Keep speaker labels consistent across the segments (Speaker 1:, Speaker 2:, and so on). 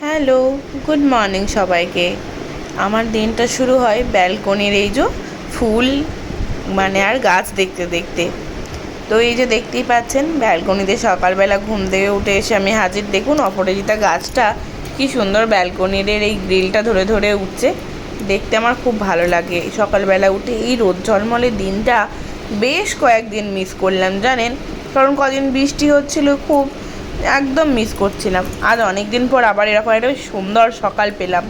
Speaker 1: Hello, good morning সবাইকে। আমার দিনটা শুরু হয় ব্যালকনির এই যে ফুল আর গাছ দেখতে দেখতে। তো এই যে দেখতেই পাচ্ছেন ব্যালকনিতে সকালবেলা ঘুম থেকে উঠে এসে আমি হাজির। দেখুন অপরাজিতা গাছটা কি সুন্দর ব্যালকনির এই গ্রিলটা ধরে ধরে উঠছে, দেখতে আমার খুব ভালো লাগে। সকালবেলা উঠে এই রোদ ঝলমলে দিনটা বেশ কয়েকদিন মিস করলাম জানেন, কারণ কদিন বৃষ্টি হচ্ছিল, খুব একদম মিস করছিলাম। আজ অনেক দিন পর আবার এরকম একটা সুন্দর সকাল পেলাম।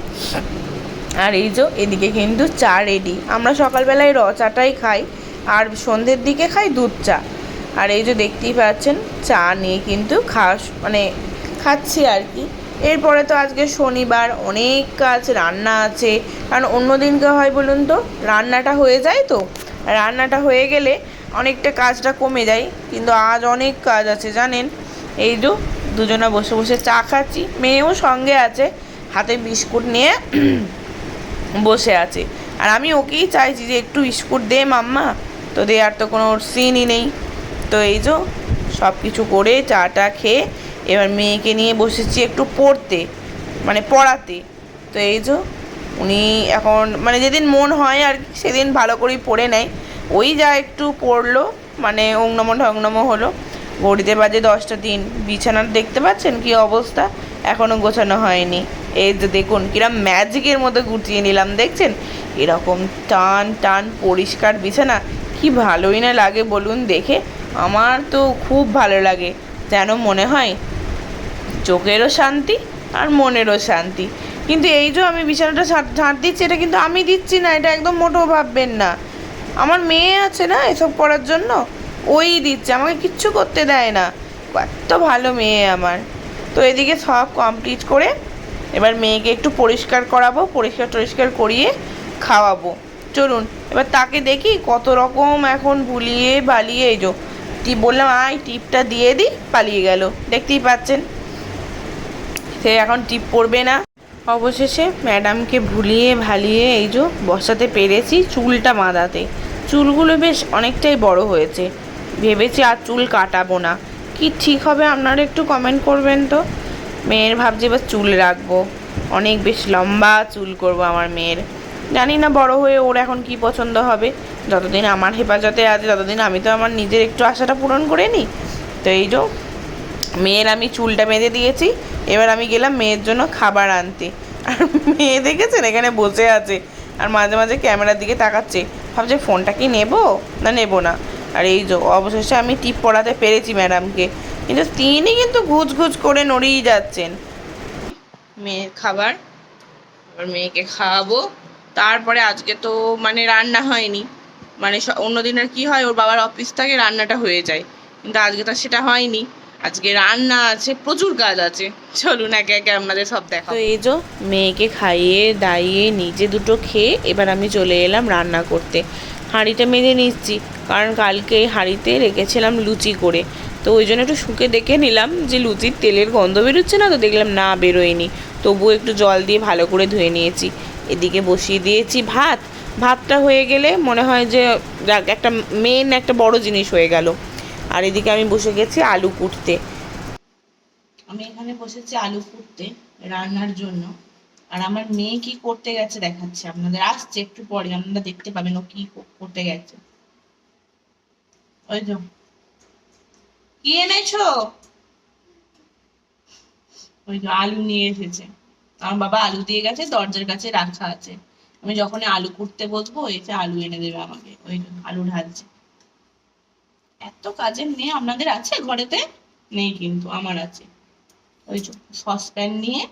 Speaker 1: আর এই যে এদিকে কিন্তু চা রেডি। আমরা সকালবেলায় চাটাই খাই, আর সন্ধ্যের দিকে খাই দুধ চা। আর এই যে দেখতেই পাচ্ছেন চা নিয়ে কিন্তু খাচ্ছি আর কি। এরপরে তো আজকে শনিবার, অনেক কাজ রান্না আছে। কারণ অন্য দিনকে হয় বলুন তো রান্নাটা হয়ে যায়, তো রান্নাটা হয়ে গেলে অনেকটা কাজটা কমে যায়, কিন্তু আজ অনেক কাজ আছে জানেন। এই যে দুজনে বসে বসে চা খাচ্ছি, মেয়েও সঙ্গে আছে, হাতে বিস্কুট নিয়ে বসে আছে। আর আমি ওকেই চাইছি যে একটু বিস্কুট দে মাম্মা, তো দেওয়ার তো কোনো সিনই নেই। তো এই যে সব কিছু করে চাটা খেয়ে এবার মেয়েকে নিয়ে বসেছি একটু পড়াতে। তো এই যে উনি এখন যেদিন মন হয় আর সেদিন ভালো করেই পড়ে নেয়। ওই যা একটু পড়লো, ওংনম ঢংনম হলো। ঘড়িতে বাজে 10টা 3। বিছানার দেখতে পাচ্ছেন কি অবস্থা, এখনও গোছানো হয়নি। এই যে দেখুন কিরম ম্যাজিকের মতো গুছিয়ে নিলাম, দেখছেন এরকম টান টান পরিষ্কার বিছানা কি ভালোই না লাগে বলুন দেখে। আমার তো খুব ভালো লাগে, যেন মনে হয় চোখেরও শান্তি আর মনেরও শান্তি। কিন্তু এই যে আমি বিছানাটা ঝাঁট দিচ্ছি, এটা কিন্তু আমি দিচ্ছি না, এটা একদম মোটেও ভাববেন না। আমার মেয়ে আছে না এসব করার জন্য, ওই দিচ্ছে, আমাকে কিচ্ছু করতে দেয় না। এত ভালো মেয়ে আমার। তো এদিকে সব কমপ্লিট করে এবার মেয়েকে একটু পরিষ্কার করাবো, পরিষ্কার করিয়ে খাওয়াবো। চলুন এবার তাকে দেখি কত রকম এখন ভুলিয়ে বালিয়ে। এই যে টিপ বললাম আয় টিপটা দিয়ে দিই, পালিয়ে গেল, দেখতেই পাচ্ছেন। সে এখন টিপ পড়বে না। অবশেষে ম্যাডামকে ভুলিয়ে ভালিয়ে এই যে বসাতে পেরেছি চুলটা বাঁধাতে। চুলগুলো বেশ অনেকটাই বড় হয়েছে, ভেবেছি আর চুল কাটাবো না। কি ঠিক হবে আপনারা একটু কমেন্ট করবেন তো। মেয়ের ভাবছি এবার চুল রাখবো, অনেক বেশ লম্বা চুল করব আমার মেয়ের। জানি না বড় হয়ে ওর এখন কি পছন্দ হবে। যতদিন আমার হেফাজতে আছে ততদিন আমি তো আমার নিজের একটু আশাটা পূরণ করে নিই। তো এই যে মেয়ের আমি চুলটা বেঁধে দিয়েছি, এবার আমি গেলাম মেয়ের জন্য খাবার আনতে। আর মেয়ে দেখেছেন এখানে বসে আছে আর মাঝে মাঝে ক্যামেরার দিকে তাকাচ্ছে, ভাবছে ফোনটা কি নেবো না নেবো না। আর এই যে অবশেষে আমি টিপ পড়াতে পেরেছি ম্যাডামকে, কিন্তু তিনি কিন্তু ঘুচ করে নড়িয়ে যাচ্ছেন। মেয়ের খাবার, এবার মেয়েকে খাওয়াবো। তারপরে আজকে তো রান্না হয়নি, অন্যদিন আর কি হয়, ওর বাবার অফিস থেকে রান্নাটা হয়ে যায়, কিন্তু আজকে তো সেটা হয়নি। আজকে রান্না আছে, প্রচুর কাজ আছে। চলুন একে একে আপনাদের সব দেখা। তো এই যে মেয়েকে খাইয়ে দাইয়ে নিজে দুটো খেয়ে এবার আমি চলে এলাম রান্না করতে। হাঁড়িটা মেজে নিচ্ছি, কারণ কালকে হাঁড়িতে রেখেছিলাম লুচি করে। তো ওই জন্য একটু শুকে দেখে নিলাম যে লুচির তেলের গন্ধ বেরোচ্ছে না, তো দেখলাম না বেরোয়নি। তবুও একটু জল দিয়ে ভালো করে ধুয়ে নিয়েছি। এদিকে বসিয়ে দিয়েছি ভাতটা হয়ে গেলে মনে হয় যে একটা একটা বড় জিনিস হয়ে গেল। আর এদিকে আমি বসে গেছি আলু কুটতে। আমি এখানে বসেছি আলু কুটতে রান্নার জন্য। আর আমার মেয়ে কি করতে গেছে দেখাচ্ছে আপনাদের, আসছে একটু পরে, আপনারা দেখতে পাবেন ও কি করতে গেছে। ওই তো কি এনেছো, ওই তো আলু নিয়ে এসেছে। আমার বাবা আলু দিয়ে গেছে, দরজার কাছে রাখা আছে। আমি যখন আলু কুটতে বসবো এসে আলু এনে দেবে আমাকে। ওই তো আলু ঢালছে। এত কাজের মেয়ে আপনাদের আছে ঘরেতে? নেই, কিন্তু আমার আছে। ওই যে সসপ্যান নিয়ে।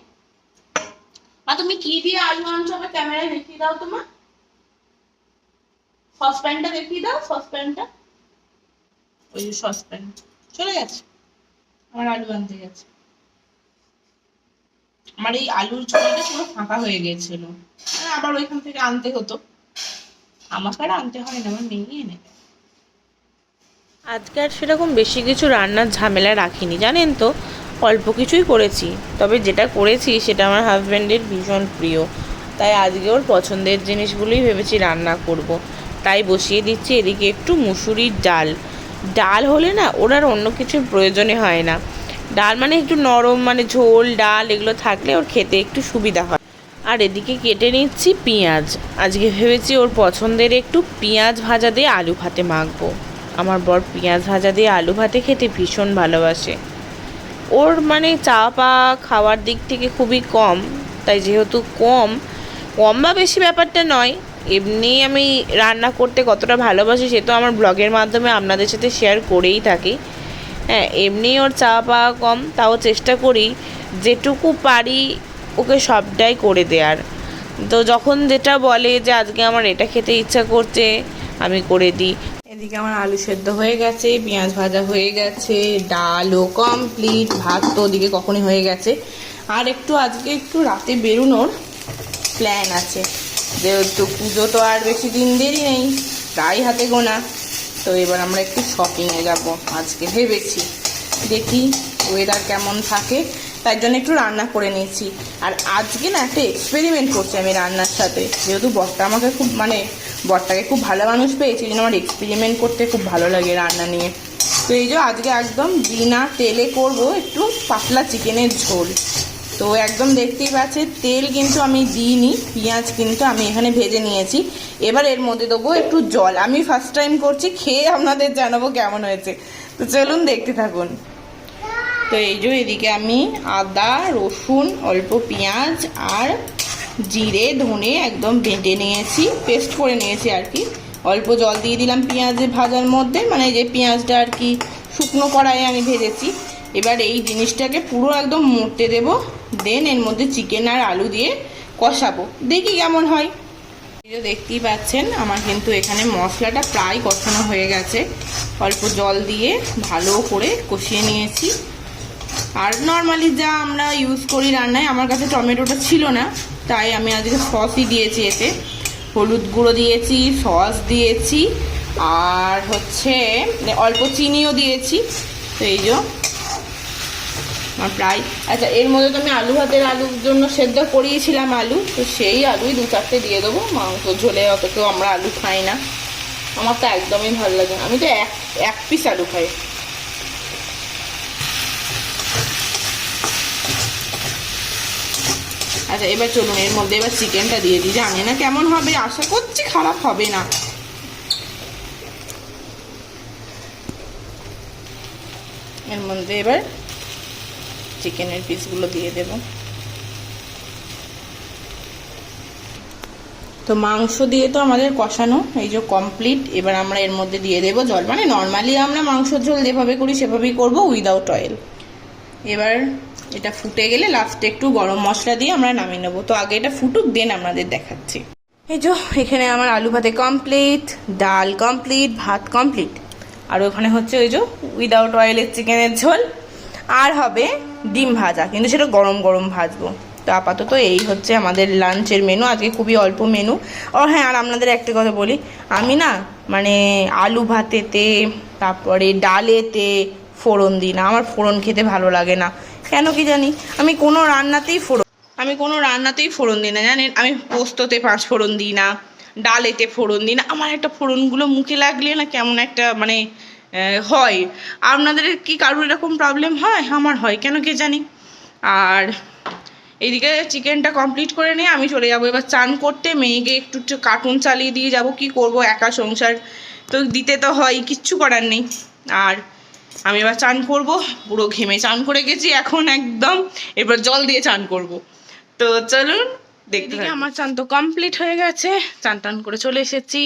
Speaker 1: তুমি কি দিয়ে আলু আনছো আমার ক্যামেরায় দেখিয়ে দাও, তোমার সসপ্যানটা দেখিয়ে দাও, সসপ্যানটা। ওই যে সসপ্যান চলে গেছে, আমার আলু আনতে গেছে। আমার এই আলুর ঝোলটা পুরো ফাঁকা হয়ে গেছিল, আবার ওইখান থেকে আনতে হতো। আমাকে আর আনতে হয় না, আমার মেয়ে এনে দেয়। আজকে আর সেরকম বেশি কিছু রান্নার ঝামেলা রাখিনি জানেন তো, অল্প কিছুই করেছি। তবে যেটা করেছি সেটা আমার হাজব্যান্ডের ভীষণ প্রিয়, তাই আজকে ওর পছন্দের জিনিসগুলোই ভেবেছি রান্না করব। তাই বসিয়ে দিচ্ছি এদিকে একটু মুসুরির ডাল। ডাল হলে না ওর আর অন্য কিছুর প্রয়োজনে হয় না। ডাল মানে একটু নরম, মানে ঝোল ডাল এগুলো থাকলে ওর খেতে একটু সুবিধা হয়। আর এদিকে কেটে নিচ্ছি পেঁয়াজ। আজকে ভেবেছি ওর পছন্দের একটু পেঁয়াজ ভাজা দিয়ে আলু ভাতে মাখবো। আমার বর পেঁয়াজ ভাজা দিয়ে আলু ভাতে খেতে ভীষণ ভালোবাসে। ওর মানে চা পা খাওয়ার দিক থেকে খুবই কম, তাই যেহেতু কম বা বেশি ব্যাপারটা নয়, এমনি আমি রান্না করতে কতটা ভালোবাসি সে তো আমার ব্লগের মাধ্যমে আপনাদের সাথে শেয়ার করেই থাকি। হ্যাঁ, এমনি ওর চা পাওয়া কম, তাও চেষ্টা করি যেটুকু পারি ওকে সবটাই করে দেওয়ার। তো যখন যেটা বলে যে আজকে আমার এটা খেতে ইচ্ছা করছে আমি করে দিই। এদিকে আমার আলু সেদ্ধ হয়ে গেছে, পেঁয়াজ ভাজা হয়ে গেছে, ডালও কমপ্লিট, ভাত তো ওদিকে কখনই হয়ে গেছে। আর একটু আজকে একটু রাতে বেরোনোর প্ল্যান আছে, যেহেতু পুজো তো আর বেশি দিন দেরি নেই, প্রায় হাতে গোনা। তো এবার আমরা একটু শপিংয়ে যাব আজকে ভেবেছি, দেখি ওয়েদার কেমন থাকে, তার জন্য একটু রান্না করে নিয়েছি। আর আজকে না একটা এক্সপেরিমেন্ট করছি আমি রান্নার সাথে, যেহেতু বরটা আমাকে খুব বরটাকে খুব ভালো মানুষ পেয়েছি, এই জন্য আমার এক্সপেরিমেন্ট করতে খুব ভালো লাগে রান্না নিয়ে। তো এই যে আজকে একদম বিনা তেলে করব একটু পাতলা চিকেনের ঝোল। তো একদম দেখতেই পাচ্ছে তেল কিন্তু আমি দিইনি, পেঁয়াজ কিন্তু আমি এখানে ভেজে নিয়েছি। এবার এর মধ্যে দেবো একটু জল। আমি ফার্স্ট টাইম করছি, খেয়ে আপনাদের জানাবো কেমন হয়েছে। তো চলুন দেখতে থাকুন। তো এই যে এদিকে আমি আদা রসুন অল্প পেঁয়াজ আর জিরে ধনে একদম বেটে নিয়েছি, পেস্ট করে নিয়েছি আর কি। অল্প জল দিয়ে দিলাম পেঁয়াজে ভাজার মধ্যে, মানে যে পেঁয়াজটা আর কি শুকনো কড়াইয়ে আমি ভেজেছি। এবার এই জিনিসটাকে পুরো একদম মরতে দেবো, দেন এর মধ্যে চিকেন আর আলু দিয়ে কষাবো, দেখি কেমন হয়। এই যে দেখতেই পাচ্ছেন আমার কিন্তু এখানে মশলাটা প্রায় কষানো হয়ে গেছে, অল্প জল দিয়ে ভালো করে কষিয়ে নিয়েছি। আর নর্মালি যা আমরা ইউজ করি রান্নায়, আমার কাছে টমেটোটা ছিল না তাই আমি আজকে সসই দিয়েছি, এতে হলুদ গুঁড়ো দিয়েছি, সস দিয়েছি আর হচ্ছে অল্প চিনিও দিয়েছি। তো এই যে প্রায়, আচ্ছা এর মধ্যে তো আমি আলুর জন্য সেদ্ধ করিয়েছিলাম আলু, তো সেই আলুই 2-4টে দিয়ে দেবো। মাংস ঝোলে অত কেউ আমরা আলু খাই না, আমার তো একদমই ভালো লাগে না, আমি তো এক পিস আলু খাই। আচ্ছা এবার চলুন এর মধ্যে এবার চিকেনটা দিয়ে দিই, জানি না কেমন হবে, আশা করছি খারাপ হবে না। এর মধ্যে এবার চিকেনের পিসগুলো দিয়ে দেব। তো মাংস দিয়ে তো আমাদের কষানো এই যে কমপ্লিট। এবার আমরা এর মধ্যে দিয়ে দেব জল, মানে নর্মালি আমরা মাংসের ঝোল যেভাবে করি সেভাবেই করব উইদাউট অয়েল। এবার এটা ফুটে গেলে লাস্টে একটু গরম মশলা দিয়ে আমরা নামিয়ে নেবো। তো আগে এটা ফুটুক, দেন আপনাদের দেখাচ্ছি। এই যে এখানে আমার আলু ভাতে কমপ্লিট, ডাল কমপ্লিট, ভাত কমপ্লিট, আর ওখানে হচ্ছে ওই যে উইদাউট অয়েলের চিকেনের ঝোল, আর হবে ডিম ভাজা, কিন্তু সেটা গরম গরম ভাজবো। তো আপাতত এই হচ্ছে আমাদের লাঞ্চের মেনু, আজকে খুবই অল্প মেনু। ও হ্যাঁ, আর আপনাদের একটা কথা বলি, আমি না মানে আলু ভাতেতে তারপরে ডালেতে ফোড়ন দিই না, আমার ফোড়ন খেতে ভালো লাগে না, কেন কি জানি। আমি কোনো রান্নাতেই ফোড়ন দিই না, জানেন। আমি পোস্ততে 5 ফোড়ন দিই না, ডালেতে ফোড়ন দিই না, আমার একটা ফোড়নগুলো মুখে লাগলে না কেমন একটা মানে হয়। আপনাদের কি কারোর এরকম প্রবলেম হয়? আমার হয়, কেন কে জানি। আর এইদিকে চিকেনটা কমপ্লিট করে নিয়ে আমি চলে যাবো এবার চান করতে, মেয়েকে একটু কার্টুন চালিয়ে দিয়ে যাব, কি করব, একা সংসার তো দিতে তো হয়, কিচ্ছু করার নেই। আর আমি এবার চান করব, পুরো ঘেমে চান করে গেছি এখন একদম, এবার জল দিয়ে চান করব। তো চলুন দেখতে। আমার চান তো কমপ্লিট হয়ে গেছে, চান টান করে চলে এসেছি,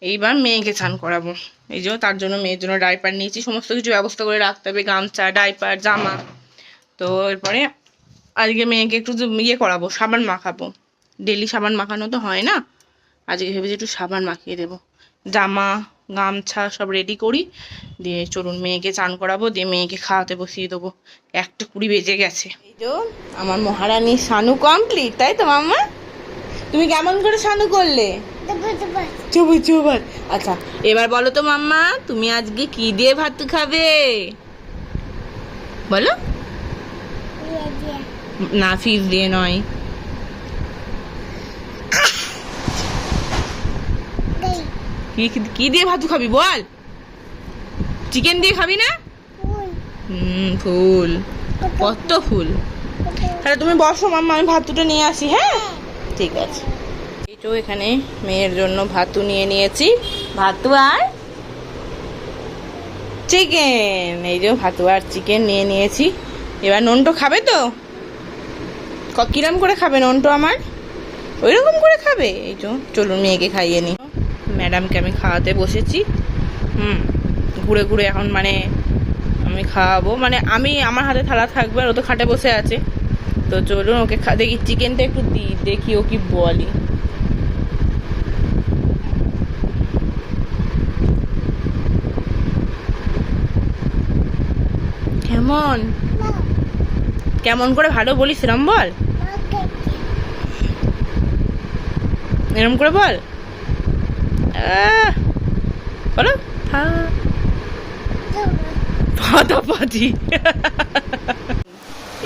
Speaker 1: এইবার মেয়েকে চান করাবো। এই যে তার জন্য মেয়ের জন্য ডাইপার নিয়েছি, সমস্ত কিছু ব্যবস্থা করে রাখতে হবে, গামছা ডাইপার জামা। তো এরপরে আজকে মেয়েকে একটু ইয়ে করাবো, সাবান মাখাবো, ডেলি সাবান মাখানো তো হয় না, আজকে ভেবেছি একটু সাবান মাখিয়ে দেবো। জামা গামছা সব রেডি করি, দিয়ে চলুন মেয়েকে চান করাবো, দিয়ে মেয়েকে খাওয়াতে বসিয়ে দেবো। 1:20 বেজে গেছে। এই যে আমার মহারানী সানু কমপ্লিট, তাই তো মাম্মা? তুমি কেমন করে সানু করলে? চুপ। আচ্ছা এবার বলো তো মাম্মা, তুমি আজকে কি দিয়ে ভাত খাবে বলো? না, ফিশ দিয়ে নয়। কি দিয়ে ভাত খাবি বল? চিকেন দিয়ে খাবি না? ফুল, কত ফুল। তাহলে তুমি বসো মাম্মা, আমি ভাতুটা নিয়ে আসি। হ্যাঁ ঠিক আছে। এই তো এখানে মেয়ের জন্য ভাতু নিয়ে নিয়েছি, ভাতু আর চিকেন। এই যে ভাতু আর চিকেন নিয়ে নিয়েছি। এবার নন্টু খাবে তো? কিরম করে খাবে নন্টু আমার? ওই রকম করে খাবে। এই তো চলুন মেয়েকে খাইয়ে নি। ম্যাডামকে আমি খাওয়াতে বসেছি। ঘুরে ঘুরে এখন মানে আমি খাওয়াবো, মানে আমি আমার হাতে থালা থাকবে আর ও তো খাটে বসে আছে। তো চলুন ওকে দেখি চিকেনটা একটু দিই, দেখি ও কি বলি। কেমন কেমন করে ভালো বলিস সেরম বল, এরম করে বল। বলো ফাটাফাটি।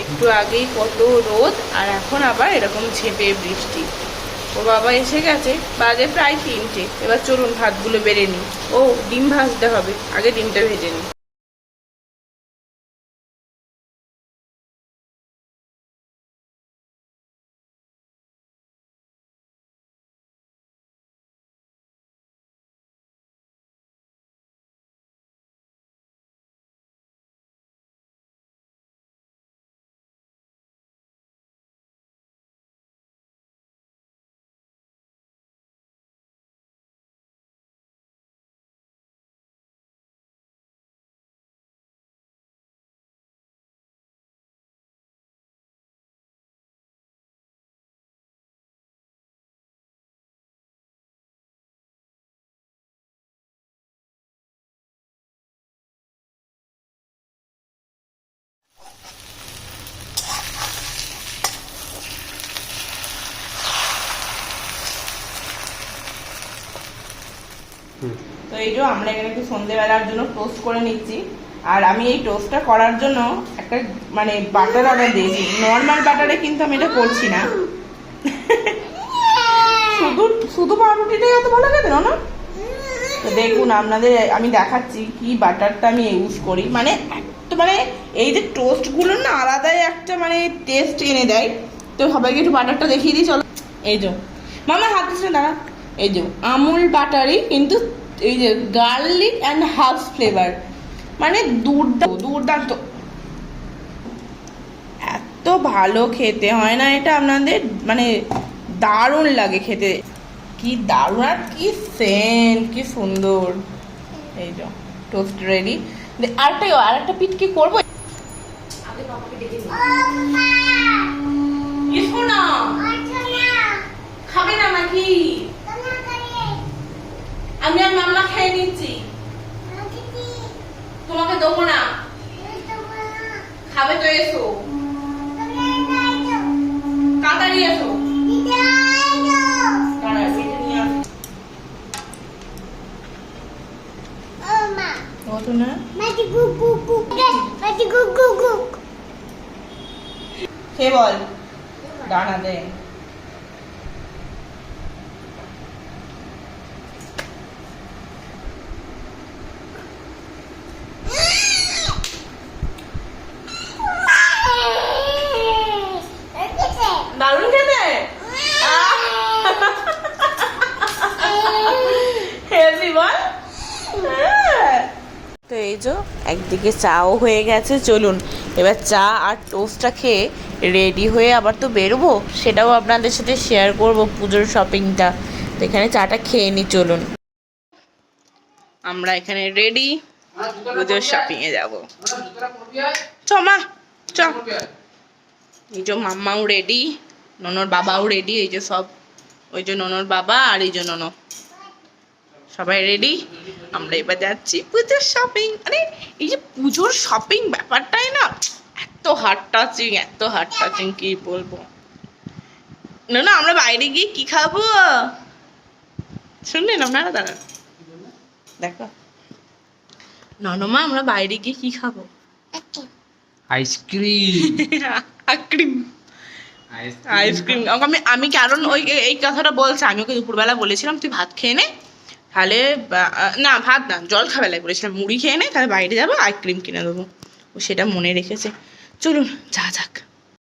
Speaker 1: একটু আগেই কত রোদ আর এখন আবার এরকম ঝেঁপে বৃষ্টি। ও বাবা এসে গেছে, বাজে প্রায় 3টে। এবার চলুন ভাতগুলো বেড়ে নিই। ও ডিম ভাজতে হবে, আগে ডিমটা ভেজে নিই। তো এই যে আমরা এখানে একটু সন্ধ্যেবেলার জন্য টোস্ট করে নিচ্ছি। আর আমি এই টোস্টটা করার জন্য একটা মানে বাটার অর্ডার দিয়েছি। নর্মাল বাটারে কিন্তু আমি এটা করছি না। শুধু শুধু পাউরুটিটাই এত ভালো খেতে না। তো দেখুন আপনাদের আমি দেখাচ্ছি কি বাটারটা আমি ইউজ করি। মানে মানে এই যে টোস্টগুলো না আলাদাই একটা মানে টেস্ট এনে দেয়। তো সবাইকে একটু বাটারটা দেখিয়ে দিই চলো। এই যে মামা হাত দিচ্ছে দাঁড়া। এই যে আমুল বাটারই, কিন্তু এই যে গার্লিক অ্যান্ড হার্বস ফ্লেভার, মানে দুর্দান্ত। এত ভালো খেতে হয় না এটা আপনাদের, মানে দারুণ লাগে খেতে। কি দারুণ আর কি সেন্ট, কি সুন্দর। এই যে টোস্ট রেডি। আরেকটা পিঠ কি করবো? খাবে না নাকি? আমি আর মামলা খেয়ে নিচ্ছি, তোমাকে দেবো না। খাবে তো এসো, তাড়াতাড়ি এসো। কে বল দাঁড়া দে। দারুণ খেতে, হেলদি বল। তো এই যে একদিকে চাও হয়ে গেছে, চলুন এবার চা আর টোস্টটা খেয়ে রেডি হয়ে আবার তো বেরোবো, সেটাও আপনাদের সাথে শেয়ার করব পুজোর শপিংটা। তো এখানে চাটা খেয়ে নি, চলুন আমরা এখানে রেডি পুজোর শপিংয়ে যাবো। চ মা চ। এই যে মাম্মাও রেডি, ননর বাবাও রেডি। এই যে সব, ওই যে ননর বাবা আর এই যে ননো, সবাই রেডি। আমরা এবার যাচ্ছি পুজোর শপিং। আরে এই যে পুজোর শপিং ব্যাপারটাই না এত হার্ট টাচিং কি বলবো। না আমরা বাইরে গিয়ে কি খাবো শুনলেন আপনারা? দাঁড়ান দেখো ননমা, আমরা বাইরে গিয়ে কি খাবো? আইসক্রিম। আমি কারণ ওই এই কথাটা বলছে, আমি ওকে দুপুরবেলা বলেছিলাম তুই ভাত খেয়ে নে, তাহলে না ভাত না জল খাবেলায় বলেছিলাম মুড়ি খেয়ে নে, তাহলে বাইরে যাবো আইসক্রিম কিনে দেবো। ও সেটা মনে রেখেছে। চলুন যা যাক।